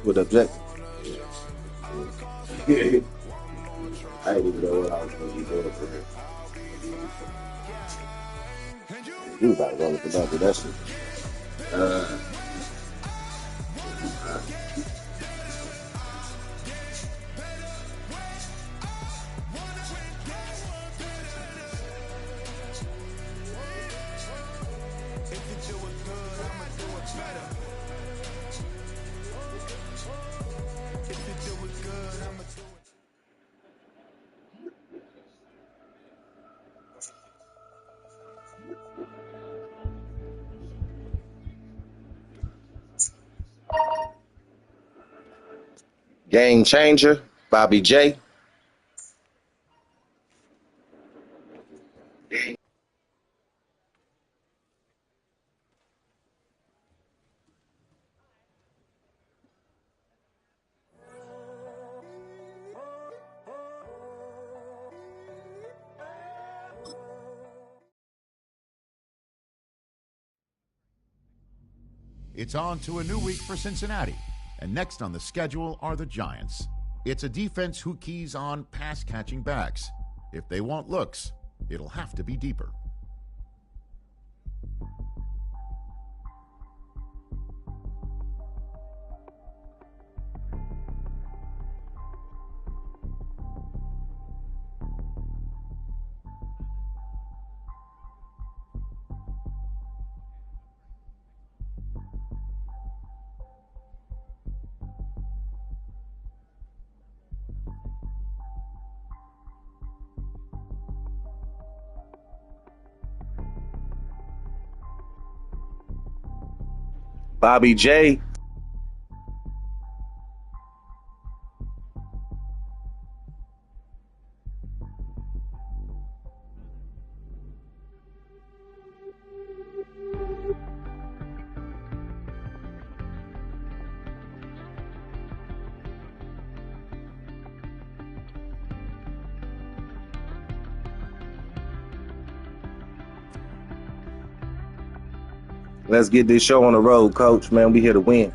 With objective. I didn't even know what I was going to be doing for him. You about to run with the number, that shit. Game changer, Bobby J. It's on to a new week for Cincinnati, and next on the schedule are the Giants. It's a defense who keys on pass-catching backs. If they want looks, it'll have to be deeper. Bobby J. Let's get this show on the road, Coach. Man, we here to win.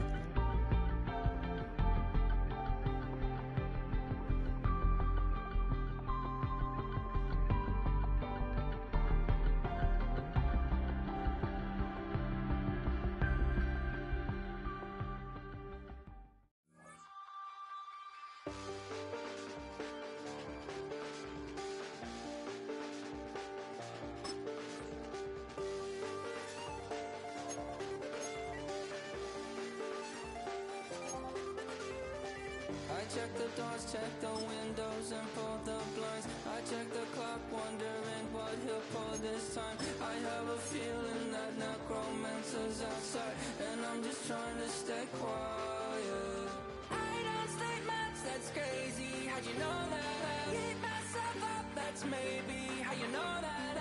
Check the doors, check the windows, and pull the blinds. I check the clock, wondering what he'll pull this time. I have a feeling that necromancer's outside, and I'm just trying to stay quiet. I don't stay much, that's crazy. How'd you know that? Keep myself up, that's maybe how you know that.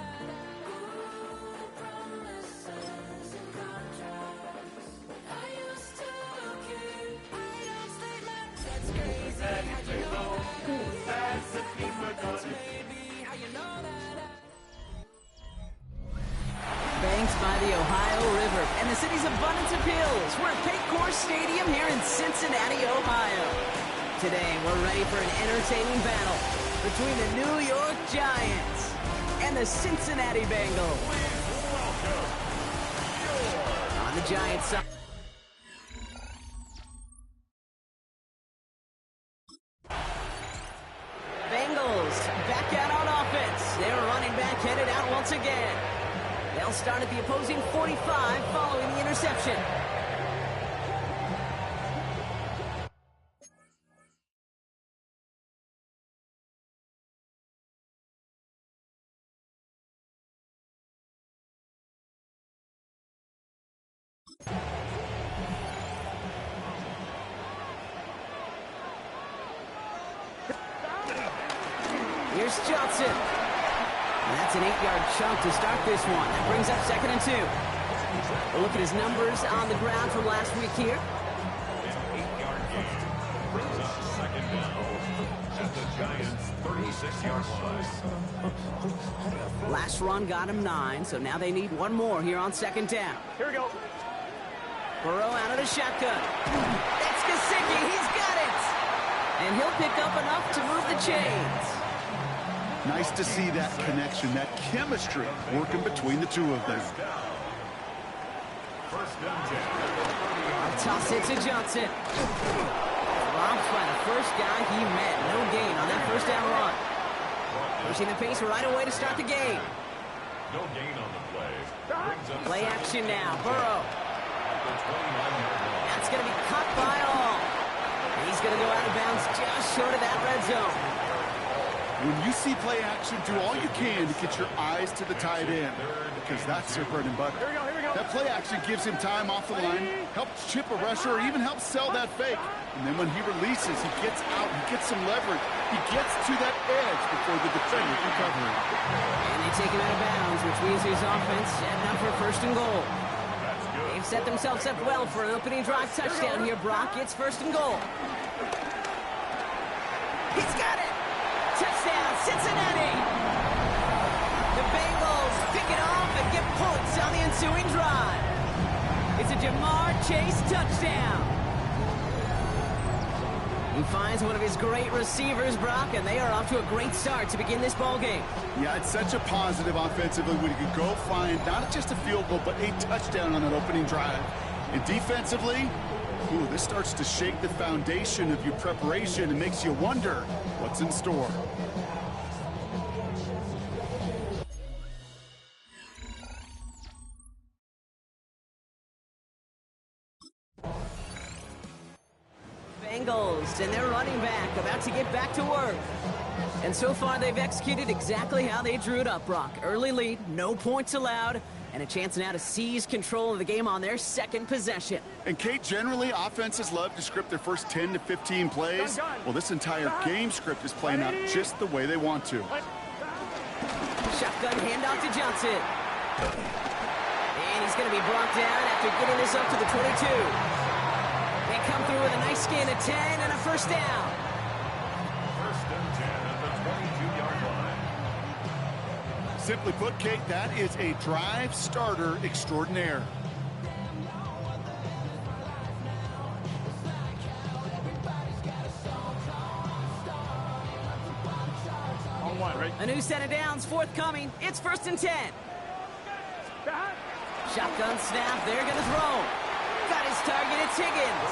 Ooh, promises and contracts. I used to keep. I don't stay much, that's crazy. How'd you know that? That's maybe how you know that. Banked by the Ohio River and the city's abundance of hills. We're at Paycor Stadium here in Cincinnati, Ohio. Today, we're ready for an entertaining battle between the New York Giants and the Cincinnati Bengals. On the Giants side. Bengals back out on offense. Their running back headed out once again. They'll start at the opposing 45 following the interception. Here's Johnson. And that's an 8-yard chunk to start this one. That brings up 2nd and 2. We'll look at his numbers on the ground from last week here. at the Giants' 36-yard line. Last run got him 9, so now they need one more here on second down. Here we go. Burrow out of the shotgun. That's Gesicki. He's got it. And he'll pick up enough to move the chains. Nice to see that connection, that chemistry working between the two of them. First down 10. Toss it to Johnson. Robbed by the first guy he met. No gain on that first down run. Pushing the pace right away to start the game. No gain on the play. Brings up Play action now. Burrow. at the 29-yard line. That's going to be caught by all. He's going to go out of bounds just short of that red zone. When you see play action, do all you can to get your eyes to the tight end, because that's their bread and butter. Here we go, here we go. That play action gives him time off the line, helps chip a rusher, or even helps sell that fake. And then when he releases, he gets out, he gets some leverage. He gets to that edge before the defender can cover him. And they take him out of bounds, which means his offense setting up for first and goal. They've set themselves up well for an opening drive touchdown here, Brock. It's first and goal. He's got it! Touchdown, Cincinnati! The Bengals pick it off and get points on the ensuing drive. It's a Jamar Chase touchdown. He finds one of his great receivers, Brock, and they are off to a great start to begin this ball game. Yeah, it's such a positive offensively when you can go find not just a field goal, but a touchdown on an opening drive. And defensively, ooh, this starts to shake the foundation of your preparation and makes you wonder what's in store. Bengals and their running back about to get back to work. And so far they've executed exactly how they drew it up, Brock. Early lead, no points allowed, and a chance now to seize control of the game on their second possession. And Kate, generally offenses love to script their first 10 to 15 plays. Well, this entire game script is playing out just the way they want to. Shotgun handoff to Johnson. And he's going to be brought down after getting this up to the 22. They come through with a nice gain of 10 and a first down. First and 10 at the 22-yard line. Simply put, Kate, that is a drive starter extraordinaire. On one, right? A new set of downs forthcoming. It's first and 10. Shotgun snap. They're going to throw. Got his target. It's Higgins.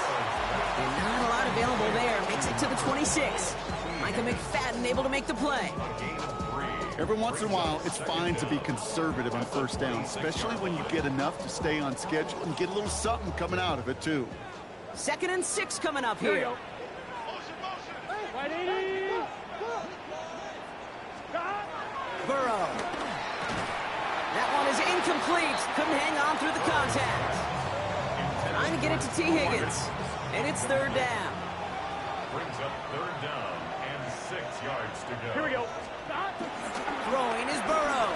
And not a lot available there. Makes it to the 26. Micah McFadden able to make the play. Every once in a while, it's fine to be conservative on first down, especially when you get enough to stay on schedule and get a little something coming out of it, too. 2nd and 6 coming up Here we here. go. Right 80. Burrow. That one is incomplete. Couldn't hang on through the contact. Trying to get it to T. Higgins. And it's third down. Brings up third down and 6 yards to go. Here we go. Throwing is Burrow.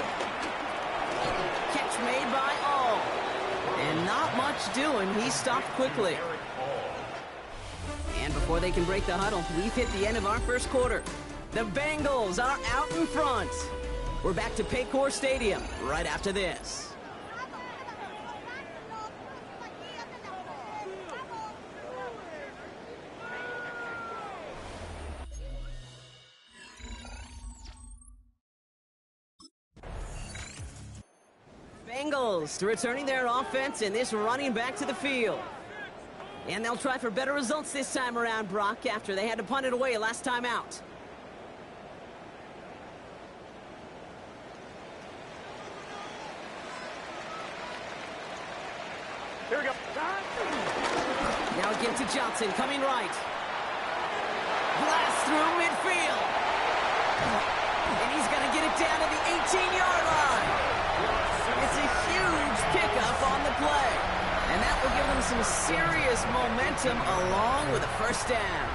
Catch made by All. And not much doing. He stopped quickly. And before they can break the huddle, we've hit the end of our first quarter. The Bengals are out in front. We're back to Paycor Stadium right after this. Bengals returning their offense and this running back to the field. And they'll try for better results this time around, Brock, after they had to punt it away last time out. Here we go. Now again to Johnson, coming right. Blast through midfield. And he's going to get it down to the 18-yard line. It's a huge pickup on the play. And that will give them some serious momentum along with a first down.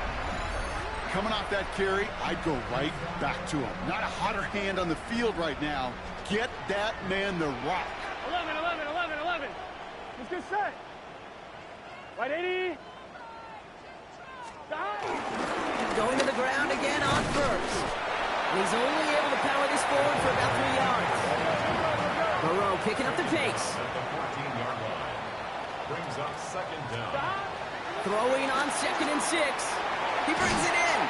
Coming off that carry, I'd go right back to him. Not a hotter hand on the field right now. Get that man the rock. 11. Let's get set. Right 80. going to the ground again on first. And he's only able to power this forward for about 3 yards. Burrow picking up the pace. At the 14-yard line. Brings up second down. Throwing on 2nd and 6. He brings it in.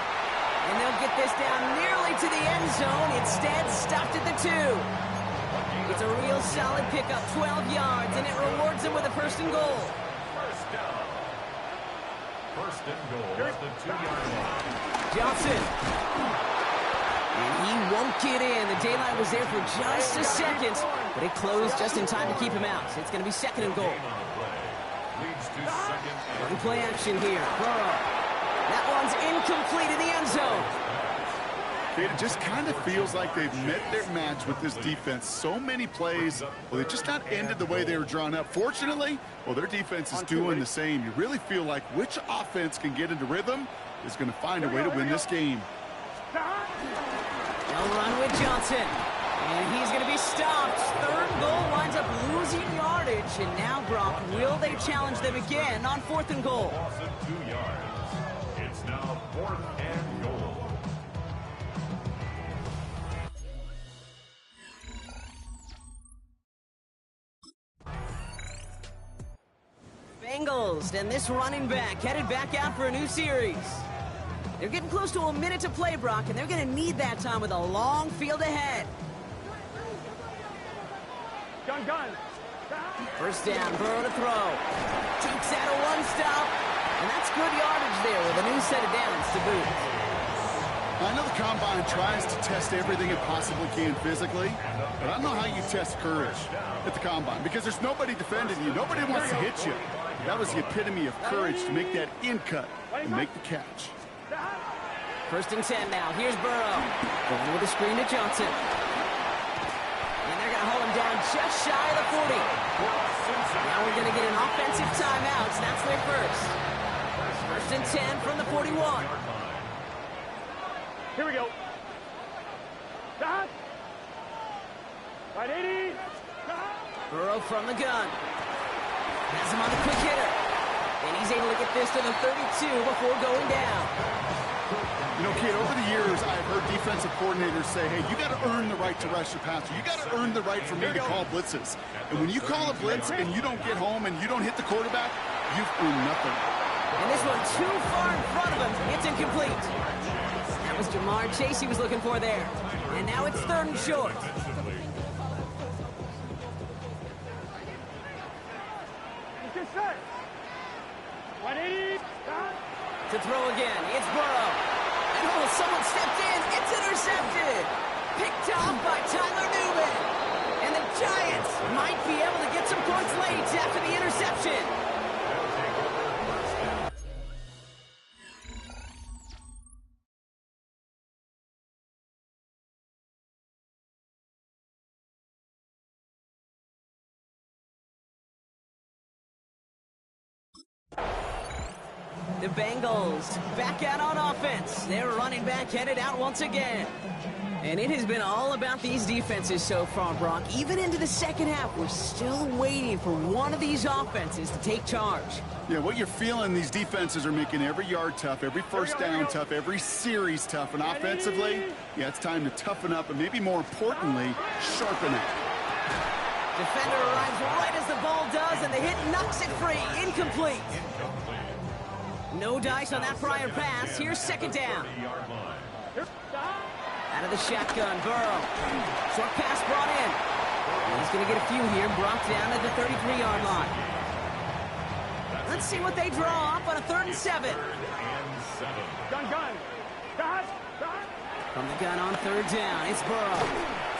And they'll get this down nearly to the end zone. Instead, stopped at the 2. It's a real solid pickup, 12 yards, and it rewards them with a 1st and goal. First down. 1st and goal at the 2-yard line. Johnson. And he won't get in. The daylight was there for just a second, but it closed just in time to keep him out. So it's going to be 2nd and goal. Game on the play. Leads to second and Run play action here. Burrow. That one's incomplete in the end zone. It just kind of feels like they've met their match with this defense. So many plays, well, they just not ended the way they were drawn up. Fortunately, well, their defense is doing the same. You really feel like which offense can get into rhythm is going to find a way to win this game. They'll run with Johnson. And he's going to be stopped. 3rd goal winds up losing yardage. And now, Brock, will they challenge them again on 4th and goal? loss of 2 yards. It's now 4th and goal. Bengals, and this running back headed back out for a new series. They're getting close to a minute to play, Brock, and they're going to need that time with a long field ahead. Gun. 1st down, Burrow to throw. Takes out a 1-stop, and that's good yardage there with a new set of downs to boot. I know the Combine tries to test everything it possibly can physically, but I don't know how you test courage at the Combine because there's nobody defending you. Nobody wants to hit you. That was the epitome of courage to make that in cut and make the catch. 1st and 10 now. Here's Burrow. Going with a screen to Johnson. And they're going to hold him down just shy of the 40. Now we're going to get an offensive timeout. So that's their first. 1st and 10 from the 41. Here we go. Stop. Right 80. Burrow from the gun. Has him on the quick hitter. And he's able to get this to the 32 before going down. You know, kid, over the years, I've heard defensive coordinators say, hey, you got to earn the right to rush your passer. You got to earn the right for me to call blitzes. And when you call a blitz and you don't get home and you don't hit the quarterback, you've earned nothing. And this one too far in front of him. It's incomplete. That was Jamar Chase he was looking for there. And now it's 3rd and short. Get set. 180. Stop. To throw again, it's Burrow. And oh, someone stepped in. It's intercepted. Picked off by Tyler Newman. And the Giants might be able to get some points late after the interception. The Bengals back out on offense. Their running back headed out once again. And it has been all about these defenses so far, Brock. Even into the 2nd half, we're still waiting for one of these offenses to take charge. Yeah, what you're feeling, these defenses are making every yard tough, every 1st down tough, every series tough. And offensively, yeah, it's time to toughen up and maybe more importantly, sharpen up. Defender arrives right as the ball does, and the hit knocks it free. Incomplete. No dice on that prior pass. Here's 2nd down. Out of the shotgun, Burrow. Short pass brought in. He's going to get a few here. Brought down at the 33-yard line. Let's see what they draw up on a 3rd and 7. Gun. Stop. From the gun on 3rd down, it's Burrow.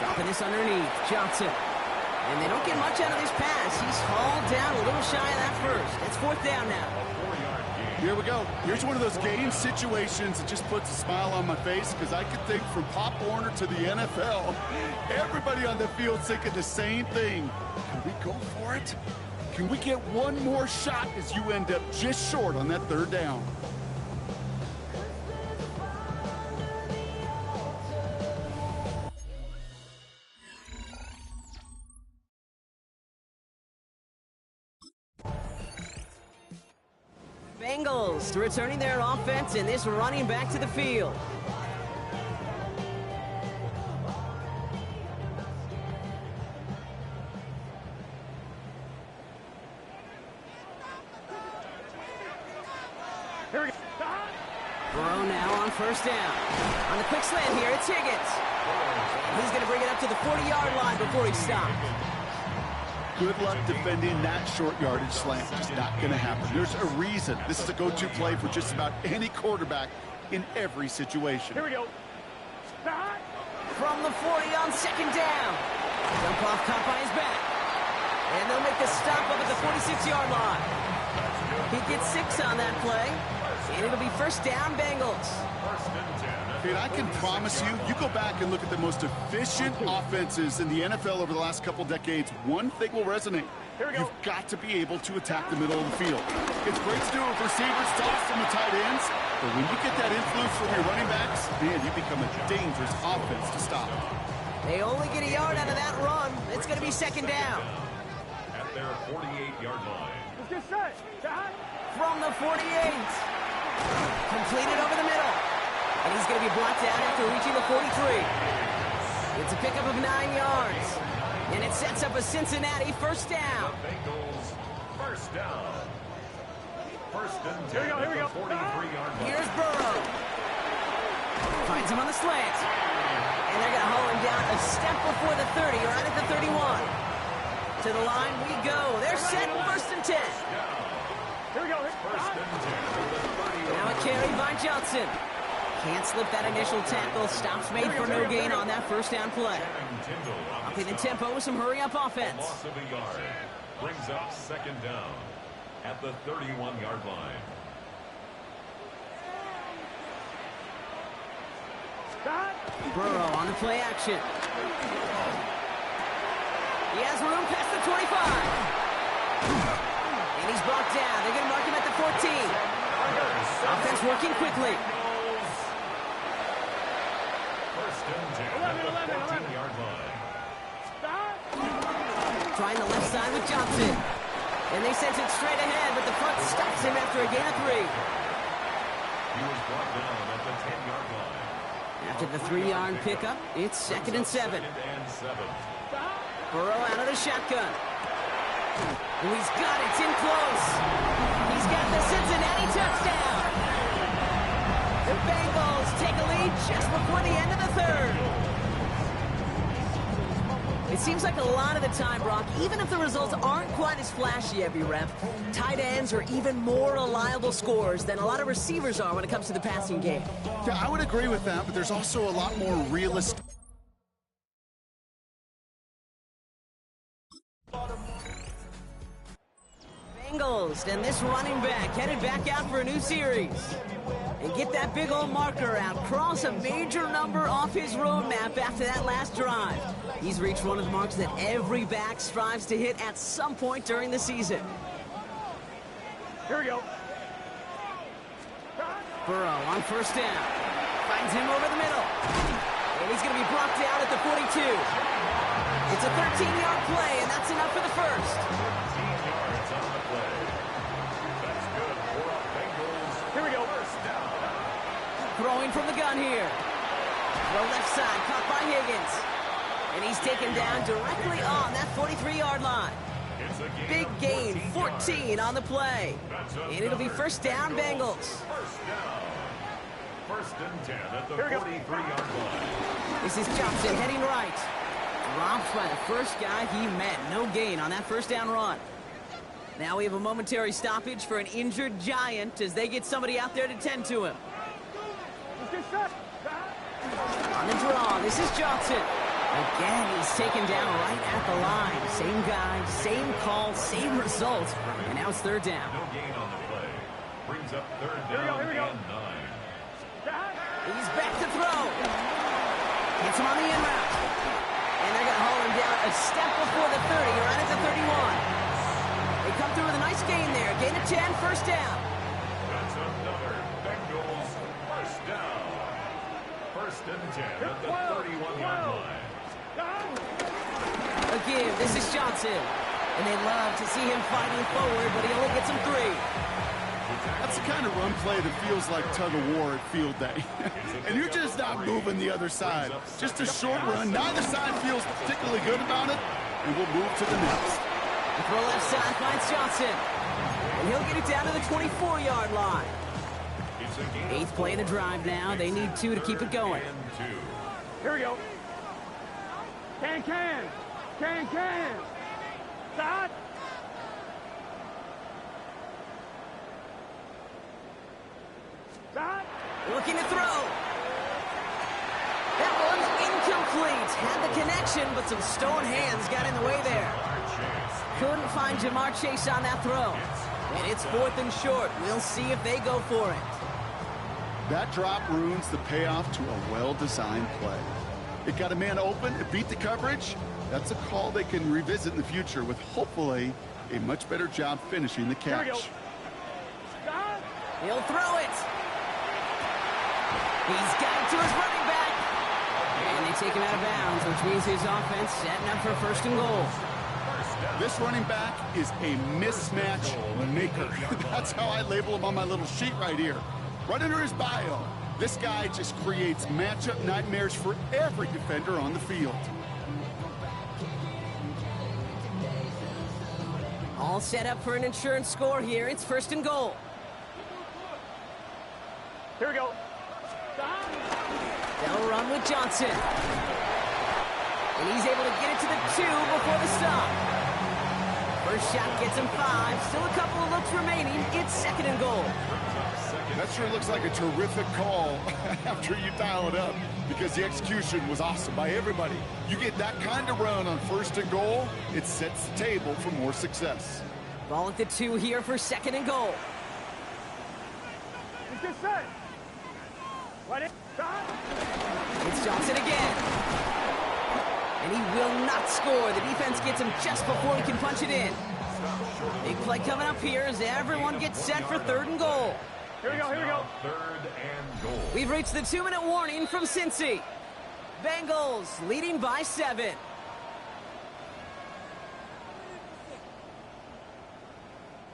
Dropping this underneath. Johnson. And they don't get much out of this pass. He's hauled down a little shy of that first. It's 4th down now. Here we go. Here's one of those game situations that just puts a smile on my face because I could think from Pop Warner to the NFL, everybody on the field thinking the same thing. Can we go for it? Can we get one more shot as you end up just short on that 3rd down? Bengals returning their offense and this running back to the field. Burrow now on first down. On the quick slant here, it's Higgins. He's going to bring it up to the 40-yard line before he stops. Good luck defending that short yardage slant. Just not going to happen. There's a reason this is a go-to play for just about any quarterback in every situation. Here we go. From the 40 on second down. Jump off caught by his back. And they'll make the stop up at the 46-yard line. He gets 6 on that play. And it'll be first down, Bengals. And I can promise you, you go back and look at the most efficient offenses in the NFL over the last couple decades, one thing will resonate. You've got to be able to attack the middle of the field. It's great to do it with receivers, toss from the tight ends, but when you get that influence from your running backs, man, you become a dangerous offense to stop. They only get a yard out of that run. It's going to be second down. At their 48-yard line. Let's get set. From the 48. Completed over the middle. And he's going to be blocked out after reaching the 43. It's a pickup of 9 yards. And it sets up a Cincinnati first down. Bengals first down. First and 10 Here we go. 43-yard line. Here's Burrow. Finds him on the slant. And they're going to haul him down a step before the 30, right at the 31. To the line we go. They're set first and 10. Here we go. First and 10. Now a carry by Johnson. Can't slip that initial tackle. Stops made for no gain on that first down play. Upping the tempo with some hurry-up offense. Loss of a yard. Brings up second down at the 31-yard line. Burrow on the play action. He has room past the 25. And he's brought down. They're going to mark him at the 14. Offense working quickly. First and 10 at the 14-yard line. Trying the left side with Johnson. And they sent it straight ahead, but the front stops him after a gain of 3. He was brought down at the 10-yard line. After the 3-yard pickup, it's second and 7. Burrow out of the shotgun. Oh, he's got it. It's in close. He's got the Cincinnati touchdown. The Bengals take a lead just before the end of the third. It seems like a lot of the time, Brock, even if the results aren't quite as flashy every rep, tight ends are even more reliable scorers than a lot of receivers are when it comes to the passing game. Yeah, I would agree with that, but there's also a lot more realistic. Bengals and this running back headed back out for a new series. And get that big old marker out. Cross a major number off his roadmap after that last drive. He's reached one of the marks that every back strives to hit at some point during the season. Here we go. Burrow on first down. Finds him over the middle. And he's going to be brought down at the 42. It's a 13-yard play, and that's enough for the first. 13 yards on the play. That's good for a Bengals. Here we go. First down. Throwing from the gun here. The left side caught by Higgins. And he's taken down directly on that 43-yard line. It's a Big gain, 14 on the play. That's And it'll be first down, Bengals. First down. First and 10 at the 43-yard line. This is Johnson heading right. Dropped by the first guy he met. No gain on that first down run. Now we have a momentary stoppage for an injured Giant as they get somebody out there to tend to him. Let's get set. On the draw, this is Johnson. Again, he's taken down right at the line. Same guy, same call, same result. And now it's third down. No gain on the play. Brings up third down Here we go. and 9. He's back to throw. Gets him on the in route. And they're going to haul him down a step before the 30, right at the 31. They come through with a nice gain there. Gain of 10, first down. That's another Bengals first down. First and 10 at the 31-yard line. Again, this is Johnson. And they love to see him fighting forward, but he only gets him 3. That's the kind of run play that feels like tug-of-war at field day. And you're just not moving the other side. Just a short run. Neither side feels particularly good about it, and we'll move to the next. The throw left side finds Johnson. And he'll get it down to the 24-yard line. 8th play of the drive now. They need 2 to keep it going. Here we go. Can. Stop. Stop. Looking to throw. That one's incomplete. Had the connection, but some stone hands got in the way there. Couldn't find Jamar Chase on that throw. And it's 4th and short. We'll see if they go for it. That drop ruins the payoff to a well-designed play. It got a man open, it beat the coverage. That's a call they can revisit in the future with hopefully a much better job finishing the Here we go. catch. Stop. He'll throw it. He's got it to his running back. And they take him out of bounds, which means his offense setting up for 1st and goal. This running back is a mismatch maker. That's how I label him on my little sheet right here. Right under his bio. This guy just creates matchup nightmares for every defender on the field. All set up for an insurance score here. It's 1st and goal. Here we go. Stop. They'll run with Johnson. And he's able to get it to the 2 before the stop. First shot gets him 5. Still a couple of looks remaining. It's 2nd and goal. That sure looks like a terrific call after you dial it up because the execution was awesome by everybody. You get that kind of run on 1st and goal, it sets the table for more success. Ball at the 2 here for 2nd and goal. Let's get set. Right in. Stop. It's Johnson again. And he will not score. The defense gets him just before he can punch it in. Big play coming up here as everyone gets set for 3rd and goal. Here we go. 3rd and goal. We've reached the 2-minute warning from Cincy. Bengals leading by 7.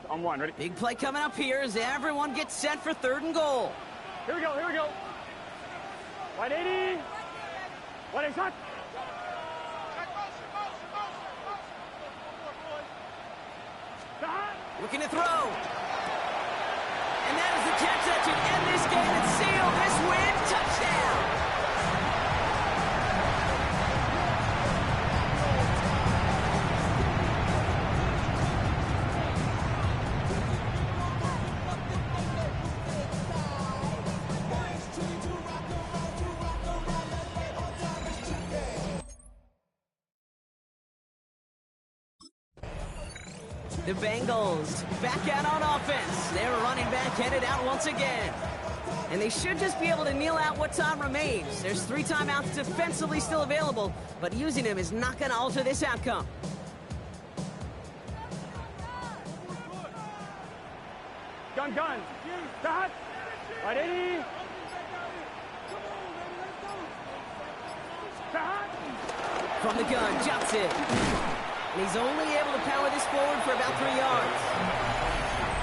On 1, ready? Big play coming up here as everyone gets set for 3rd and goal. Here we go. Right 80. Right 80 shot. Stop. Looking to throw. And that is the catch that should end this game and seal this win. Touchdown. The Bengals back out on offense. Their running back headed out once again. And they should just be able to kneel out what time remains. There's 3 timeouts defensively still available, but using them is not going to alter this outcome. Gun. Stop. Right 80. Stop. From the gun, Johnson. And he's only able to power this forward for about 3 yards.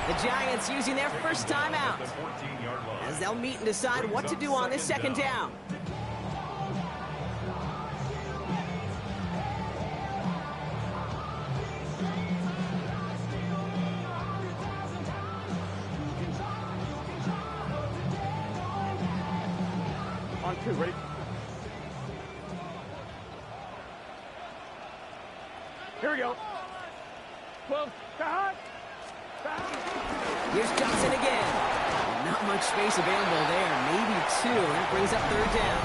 The Giants using their first timeout as they'll meet and decide what to do on this 2nd down. On 2, ready? Here we go. 12. Stop. Here's Johnson again. Not much space available there. Maybe 2. That brings up 3rd down.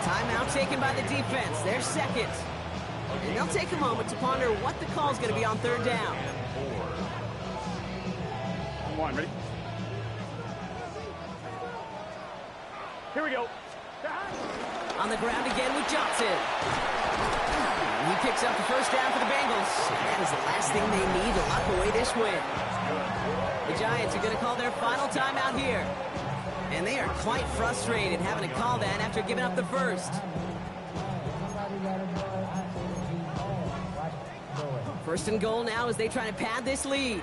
Timeout taken by the defense. They're 2nd. And they'll take a moment to ponder what the call is going to be on 3rd down. On 1, ready? Here we go. Stop. On the ground again with Johnson. He picks up the first down for the Bengals. That is the last thing they need to lock away this win. The Giants are going to call their final timeout here. And they are quite frustrated having to call that after giving up the first. 1st and goal now as they try to pad this lead.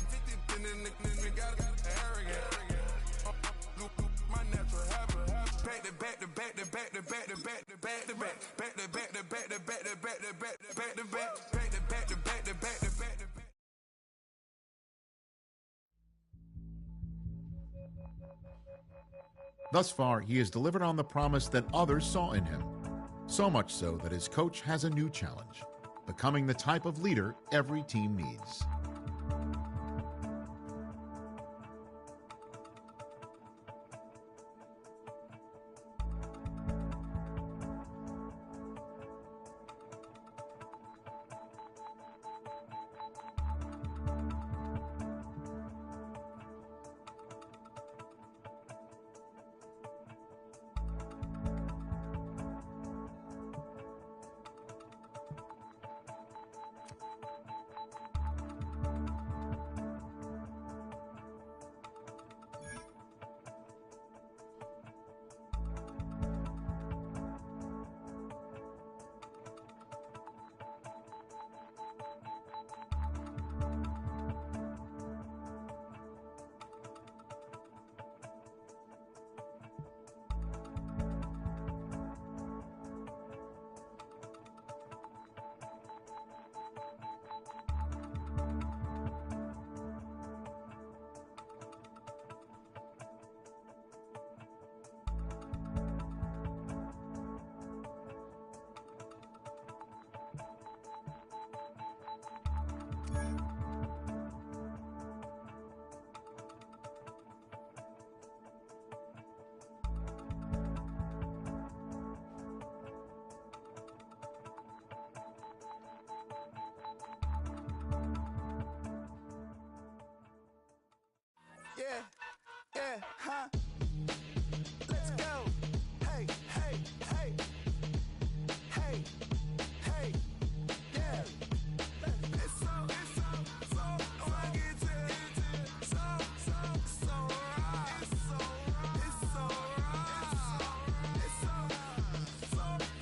in the got arrogant. My natural habit. Back to back to back to back to back to back to back to back. Back to back to back to back to back to back to back to back. Back to back to back to back to back to back. Thus far, he has delivered on the promise that others saw in him. So much so that his coach has a new challenge, becoming the type of leader every team needs. Yeah, huh? Let's go. Hey, hey, hey. Hey, hey, yeah. It's so rugged. So right. It's so right. It's so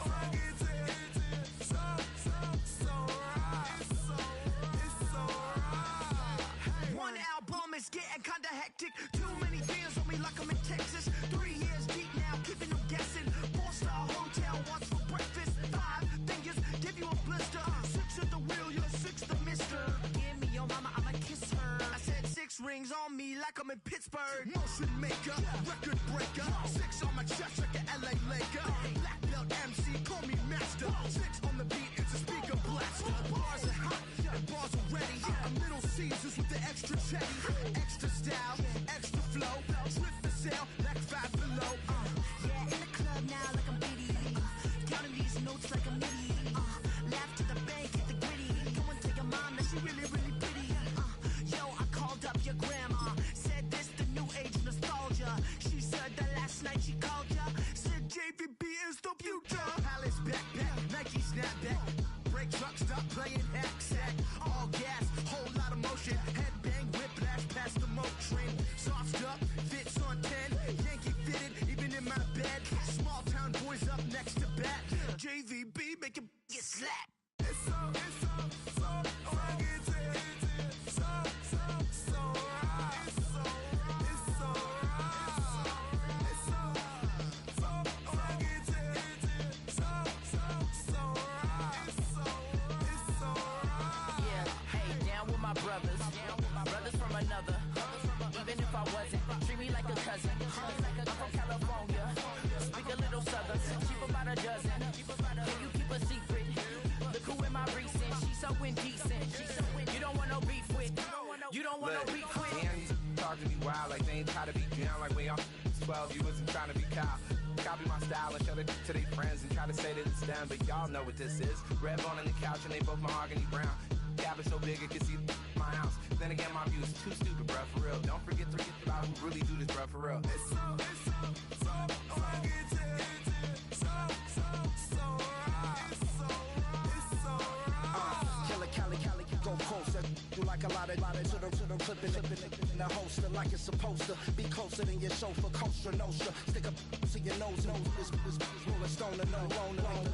rugged. It's so right. One album is getting kinda hectic. Too many beers on me like I'm in Texas. 3 years deep now, keeping them guessing. 4-star hotel, what's for breakfast? 5 fingers, give you a blister. 6 at the wheel, you're 6 the mister. Give me your mama, I'ma kiss her. I said 6 rings on me like I'm in Pittsburgh. Motion maker, record breaker. 6 on my chest like an LA Laker. Black belt MC, call me master. 6 on the beat, it's a speaker blaster. Bars are hot, and bars are ready. A Middle Caesars with the extra chetty. Extra style, extra flow. Trip for sale, like 5 below. Yeah, in the club now like I'm Diddy. Counting these notes like a MIDI. Laugh to the bank, hit the gritty. Go and tell your mom that she really, really pretty. Yo, I called up your grandma. Said this the new age nostalgia. She said that last night she called ya. Said JVB is the future. Palace backpack, Nike snapback. Break truck, stop playing hack sack. All gas, whole lot of motion. Headbang, whiplash past the moat train. Soft stuff, fits on 10. Yankee fitted, even in my bed. Small town boys up next to bat. JVB make it get slapped. It's so rugged. So right. It's so right. It's so rugged. It's so right. Yeah, hey, down with my brothers. Brothers from another. Even if I wasn't, treat me like a cousin. I'm from California. Speak a little southern. Cheap about a dozen. Can you keep a secret? Look who in my recent. She's so indecent. You don't want no beef with. You don't want no beef with. Damn, these talk to me wild like they ain't try to be down like when y'all 12, you wasn't trying to be Kyle. Copy my style and show it to their friends and try to say that it's them, but y'all know what this is. Red bone on the couch and they both mahogany brown. Cabin so big it can see my house. Then again, my view's too stupid, bruh, for real. Don't forget about who really do this, bruh, for real. It's so rugged. So right. It's so right. Killer Cali, go closer. Do like a lot of to the clipping in the holster like it's supposed to be closer than your chauffeur. Costa Nostra, stick up to your nose. This rolling stone and no rolling.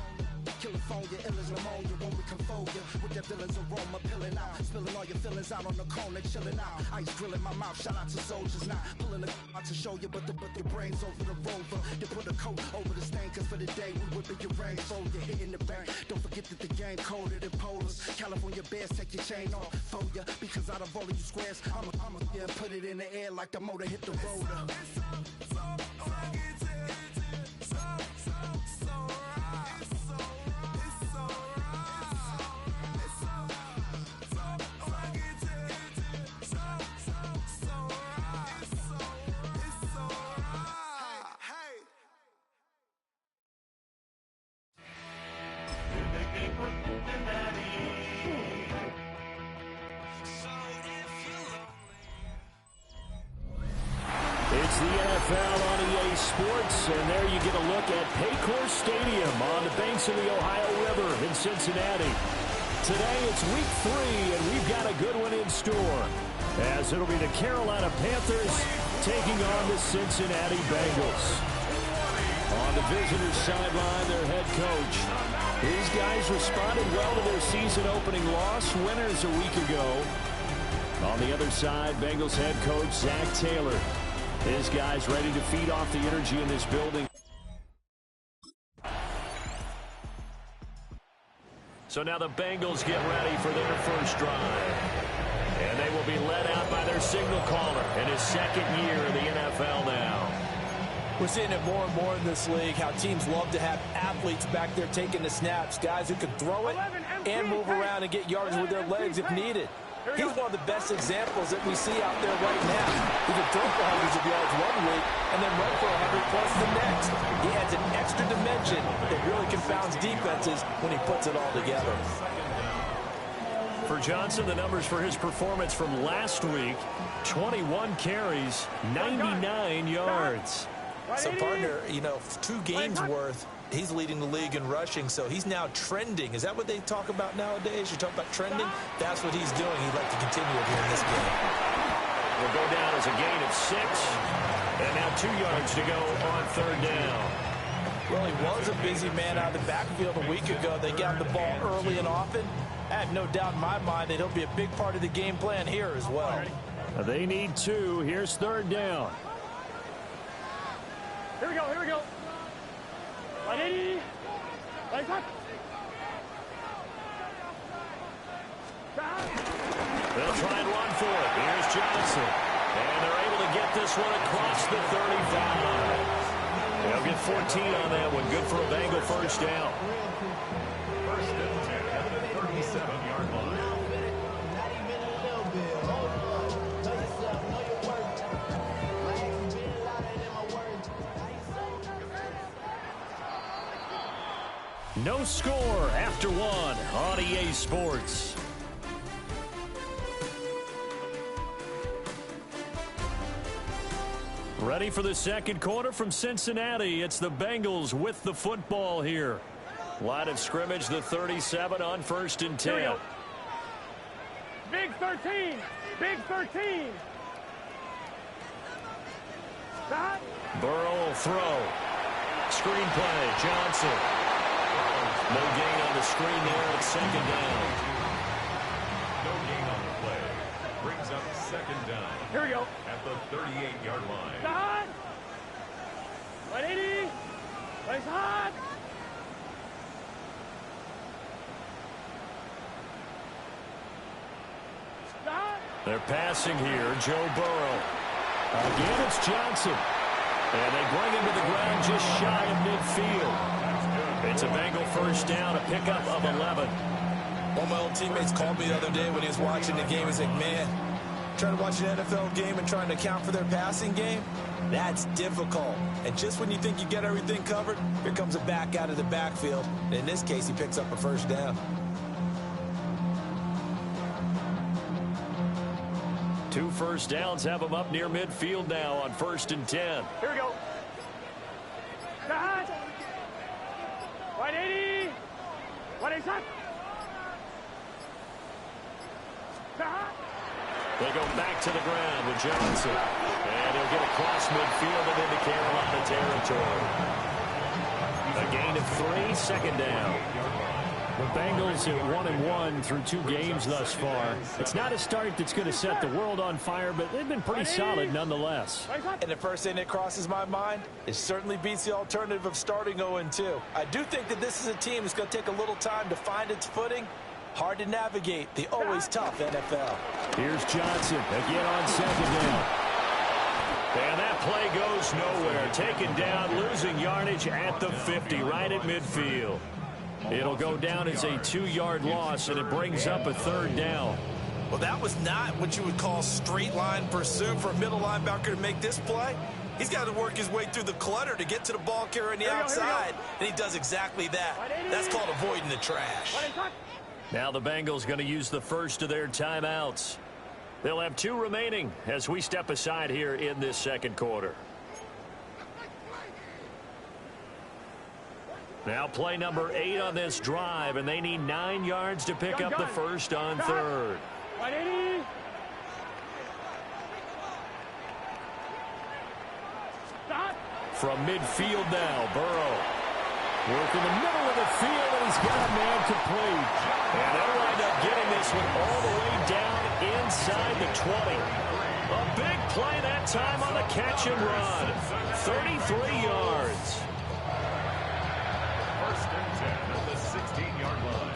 California, ill as pneumonia when we come for you. With that villain's aroma, peeling out. Spilling all your feelings out on the corner, chilling out. Ice grilling my mouth, shout out to soldiers. Not pulling the out to show you, but the brains over the rover. They put a coat over the stain, cause for the day we whipping your rain for you. Hitting the bank. Don't forget that the game colder than polars. California bears, take your chain off for you. Because out of all of you squares, I'ma yeah, put it in the air like the motor hit the rotor. It's the NFL on EA Sports, and there you get a look at Paycor Stadium on the banks of the Ohio River in Cincinnati. Today it's week 3, and we've got a good one in store, as it'll be the Carolina Panthers taking on the Cincinnati Bengals. On the visitors' sideline, their head coach. These guys responded well to their season-opening loss, winners a week ago. On the other side, Bengals head coach Zach Taylor. His guys ready to feed off the energy in this building. So now the Bengals get ready for their first drive. And they will be led out by their signal caller in his second year in the NFL now. We're seeing it more and more in this league, how teams love to have athletes back there taking the snaps, guys who can throw it and move around and get yards with their legs if needed. He's one of the best examples that we see out there right now. He can throw for hundreds of yards one week and then run for 100+ the next. He adds an extra dimension that really confounds defenses when he puts it all together. For Johnson, the numbers for his performance from last week, 21 carries, 99 yards. So, partner, 2 games worth. He's leading the league in rushing, so he's now trending. Is that what they talk about nowadays? You talk about trending? That's what he's doing. He'd like to continue it here in this game. Will go down as a gain of 6. And now 2 yards to go on third down. Well, he was a busy man out of the backfield a week ago. They got the ball early and often. I have no doubt in my mind that he'll be a big part of the game plan here as well. They need 2. Here's third down. Here we go, here we go. 180. Right back. They'll try and run for it. Here's Johnson. And they're able to get this one across the 35. They'll get 14 on that one. Good for a Bengal first down. First and 10 at the 37-yard line. No score after 1 on EA Sports. Ready for the second quarter from Cincinnati. It's the Bengals with the football here. Line of scrimmage, the 37 on first and 10. Big 13. Big 13. Stop. Burrow will throw. Screen play. Johnson. No gain on the screen there at second down. No gain on the play. Brings up second down. Here we go. At the 38-yard line. Stop. 180. Place hot. Stop. They're passing here. Joe Burrow. Again, it's Johnson. And they bring him to the ground just shy of midfield. It's a Bengal first down, a pickup of 11. One of my old teammates called me the other day when he was watching the game. He's like, man, trying to watch an NFL game and trying to account for their passing game, that's difficult. And just when you think you get everything covered, here comes a back out of the backfield. And in this case, he picks up a first down. 2 first downs have him up near midfield now on first and 10. Here we go. Stop. 180. 180. Stop. They go back to the ground with Johnson. And he'll get across midfield and into Carolina territory. A A gain of 3, second down. The Bengals at 1-1 through 2 games thus far. It's not a start that's going to set the world on fire, but they've been pretty solid nonetheless. And the first thing that crosses my mind, it certainly beats the alternative of starting 0-2. I do think that this is a team that's going to take a little time to find its footing. Hard to navigate the always tough NFL. Here's Johnson again on second down. And that play goes nowhere. Taken down, losing yardage at the 50, right at midfield. It'll go down as a 2-yard loss, and it brings up a 3rd down. Well, that was not what you would call straight line pursuit for a middle linebacker to make this play. He's got to work his way through the clutter to get to the ball carrier on the outside, and he does exactly that. That's called avoiding the trash. Now the Bengals going to use the first of their timeouts. They'll have 2 remaining as we step aside here in this second quarter. Now play number 8 on this drive, and they need 9 yards to pick up the first on 3rd. From midfield now, Burrow. Work in the middle of the field, and he's got a man complete. And they'll wind up getting this one all the way down inside the 20. A big play that time on the catch and run. 33 yards. First and 10 at the 16-yard line.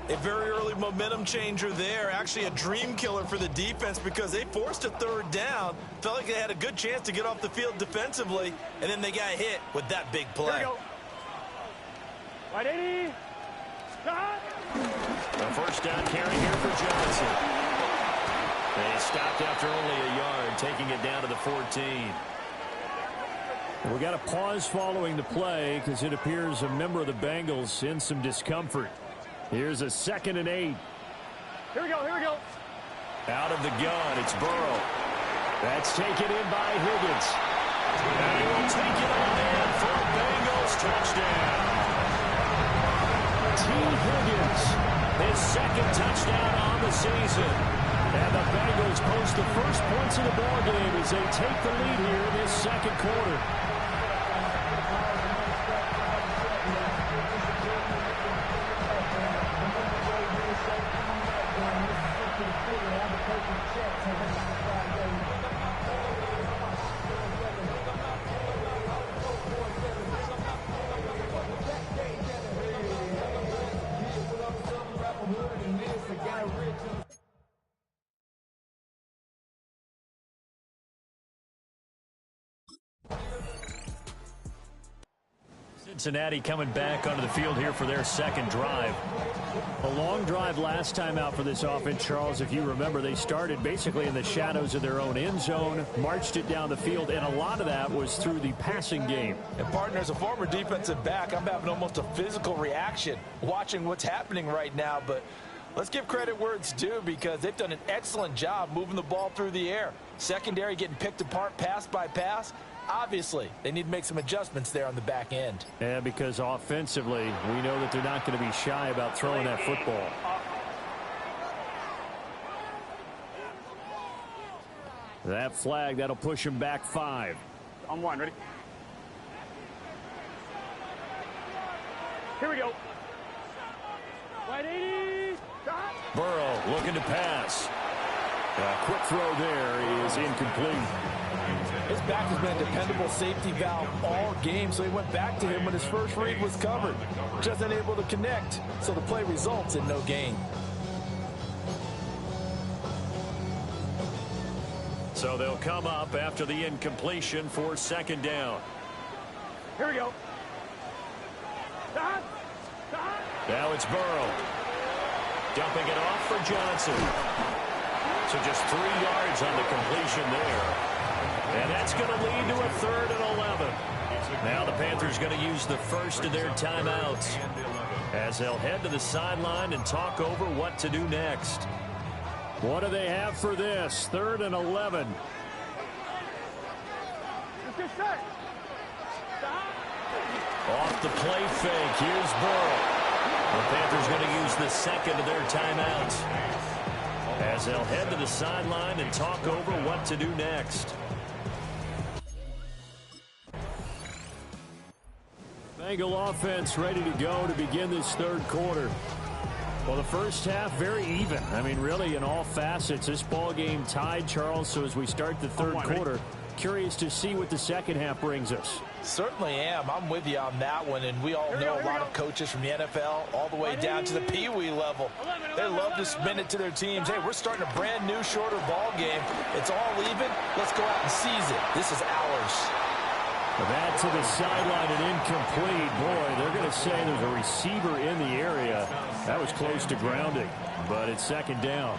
A very early momentum changer there. Actually a dream killer for the defense because they forced a 3rd down. Felt like they had a good chance to get off the field defensively, and then they got hit with that big play. Here we go. Right 80. Stop. The first down carry here for Johnson. They stopped after only a yard, taking it down to the 14. We got a pause following the play because it appears a member of the Bengals in some discomfort. Here's a 2nd and 8. Here we go, here we go. Out of the gun, it's Burrow. That's taken in by Higgins. And he will take it on in for a Bengals touchdown. T. Higgins, his 2nd touchdown on the season. And the Bengals post the first points of the ball game as they take the lead here in this second quarter. Cincinnati coming back onto the field here for their second drive. A long drive last time out for this offense, Charles. If you remember, they started basically in the shadows of their own end zone, marched it down the field, and a lot of that was through the passing game. And partner, as a former defensive back, I'm having almost a physical reaction watching what's happening right now. But let's give credit where it's due because they've done an excellent job moving the ball through the air. Secondary getting picked apart pass by pass. Obviously, they need to make some adjustments there on the back end. Yeah, because offensively, we know that they're not going to be shy about throwing that football. That flag, that'll push him back 5. On 1, ready? Here we go. 180. Stop. Burrow looking to pass. A quick throw there is incomplete. His back has been a dependable safety valve all game, so he went back to him when his first read was covered. Just unable to connect, so the play results in no gain. So they'll come up after the incompletion for 2nd down. Here we go. Stop. Stop. Now it's Burrow. Dumping it off for Johnson. So just 3 yards on the completion there. And that's going to lead to a 3rd and 11. Now the Panthers going to use the first of their timeouts as they'll head to the sideline and talk over what to do next. What do they have for this? 3rd and 11. Off the play fake. Here's Burrow. The Panthers going to use the second of their timeouts as they'll head to the sideline and talk over what to do next. Bengal offense ready to go to begin this third quarter. Well, the first half, very even. I mean, really, in all facets, this ball game tied, Charles. So as we start the third quarter, curious to see what the second half brings us. Certainly am. I'm with you on that one. And we all know a lot of coaches from the NFL all the way down to the Pee-wee level. They love to spin it to their teams. Hey, we're starting a brand new, shorter ball game. It's all even. Let's go out and seize it. This is ours. That to the sideline and incomplete. Boy, they're going to say there's a receiver in the area. That was close to grounding, but it's second down.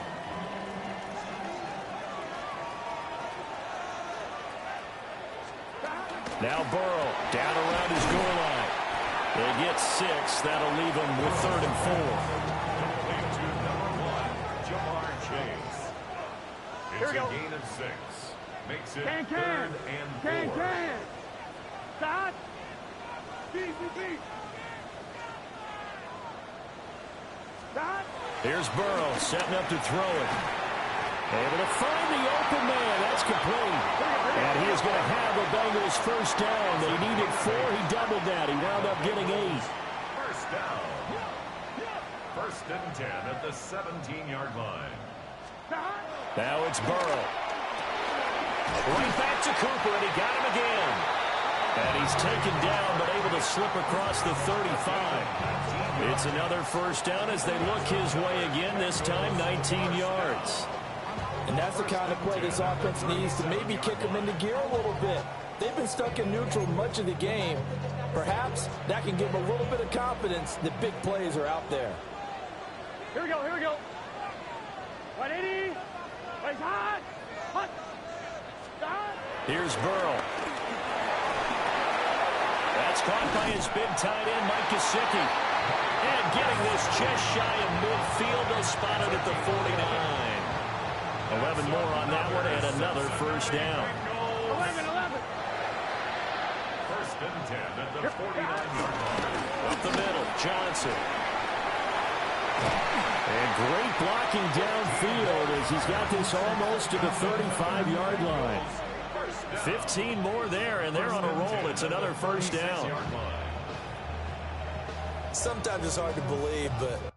Now Burrow down around his goal line. They get 6. That'll leave them with 3rd and 4. It's a gain of 6. Makes it 3rd and 4. Start. Here's Burrow setting up to throw it. Able to find the open man. That's complete. And he is going to have the Bengals first down. They needed 4. He doubled that. He wound up getting 8. First down. 1st and 10 at the 17-yard line. Now it's Burrow. Right back to Cooper, and he got him again. And he's taken down, but able to slip across the 35. It's another first down as they look his way again, this time 19 yards. And that's the kind of play this offense needs to maybe kick them into gear a little bit. They've been stuck in neutral much of the game. Perhaps that can give them a little bit of confidence that big plays are out there. Here we go. 180. Plays hot. Hot. Start. Here's Burrow. That's caught by his big tight end, Mike Gesicki. And getting this just shy of midfield, they'll spot it at the 49. 11 more on that one, and another first down. 11. 1st and 10 at the 49-yard line. Up the middle, Johnson. And great blocking downfield as he's got this almost to the 35-yard line. 15 more there, and they're on a roll. It's another first down. Sometimes it's hard to believe, but